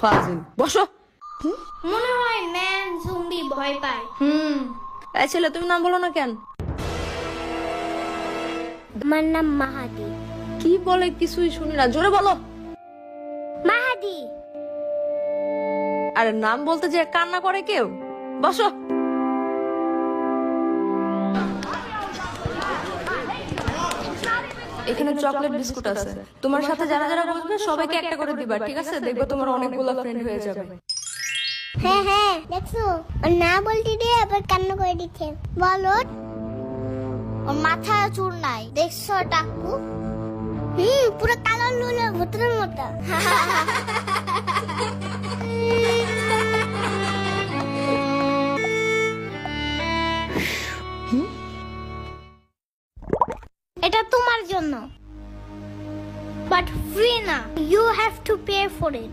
ফাজিল, বসো। মনে হয় ম্যান জম্বি ভয় পায়। এই ছেলে, তুমি নাম বলো না কেন? আমার নাম মাহাদি। কি বলে কিছুই শুনি না, জোরে বলো। মাহাদি। আরে নাম বলতে যে কান্না করে কেউ। বসো। এখানে চকলেট বিস্কুট আছে, তোমার সাথে যারা যারা বসবে সবাইকে একটা করে দিবা, ঠিক আছে? দেখবে তোমার অনেকগুলো ফ্রেন্ড হয়ে যাবে। হ্যাঁ হ্যাঁ, দেখছো ওর না বলতে দিয়ে আবার কান্না করে দিচ্ছে। বলো, ওর মাথায় চুল নাই, দেখছো টাকু? পুরো কালো লুলো ভূতের মতো। এটা তোমার জন্য, বাট ফ্রি না, you have to pay for it.